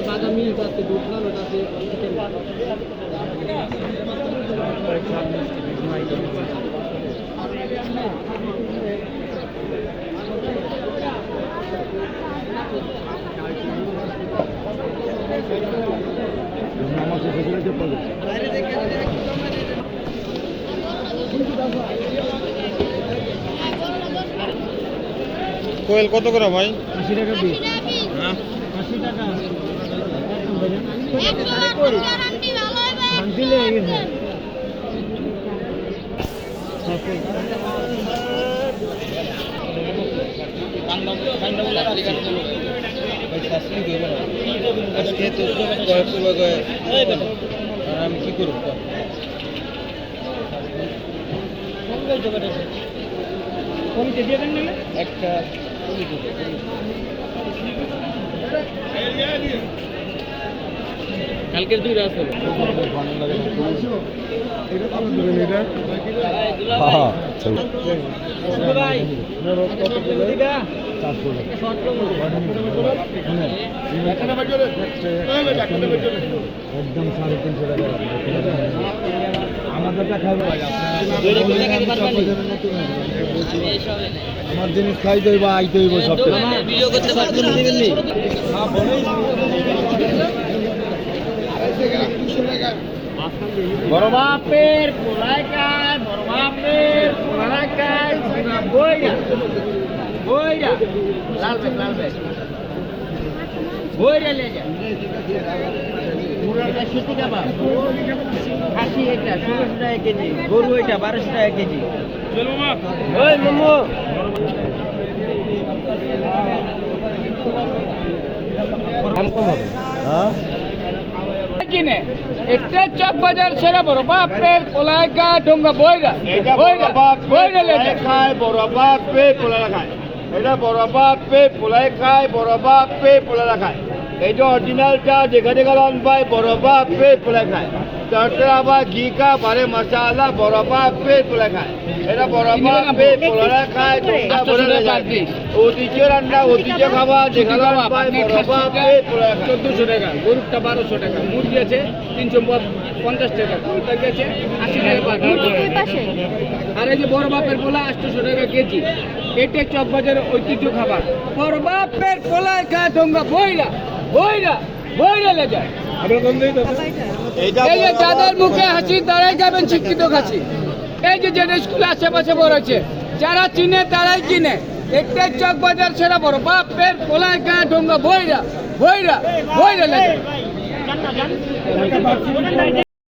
বাদামি আছে, দুধ লাল আছে। কোয়েল কত করে ভাই? 80 টাকা পিস। হ্যাঁ 80 টাকা। আমি কি করবো? একটা কালকের দুই রাত হলো। একদম 350 টাকা আমাদেরটা খাবে আমার জিনিস খাইতে হইব আইতে হইব সব বড় বাপের পোলায় খায়, বড় বাপের পোলায় খায়, বইরা বইরা লাল ব্যাগ বইরা লে যা। এটা সুতি কাবাব, খাসি এটা 1600 টাকা কেজি, গরু এটা 1200 টাকা কেজি। ওই মোমো দাম কম হবে। হ্যাঁ কিনে একটা চক বাজার সেরা বড় বাপের পোলায় খায়, ডোঙ্গা বইরা বইরা লে যা। খায় বড় বাপ পে পোলা খায়, এটা বড় বাপ পে পোলাই খায়, বড় বাপ পে পোলা খায়। এইটা অরিজিনালটা যেখানে গেলাম ভাই বড় বাপ পে পোলাই খায়। তারপরে আবার ঘি কা বারে মশালা বড় বাপ পে পোলা খায়, এটা বড় বাপ পে পোলা খায়। ওদিকে রান্না ওদিকে খাওয়া যেখানে ভাই বড় বাপ পে পোলা খায়। 1400 টাকা, গরুটা 1200 টাকা, মুরগি আছে 350 টাকা, কুর্তা আছে 80 টাকা পার কেজি। আর এই যে বড় বাপের পোলা 800 টাকা কেজি। এটা চক বাজারের ঐতিহ্য খাবার। বড় বাপের পোলায় খায় ডোঙ্গা বইরা বইরা বইরা লে যায়। এই যে যাদের মুখে হাসি তারাই যাবেন শিক্ষিত খাসি। এই যে যেটা স্কুলে আশেপাশে বড় আছে, যারা চিনে তারাই কিনে। একটা চক বাজার সেরা বড় বাপের পোলায় খায় ডোঙ্গা বইরা বইরা বইরা লে যায়।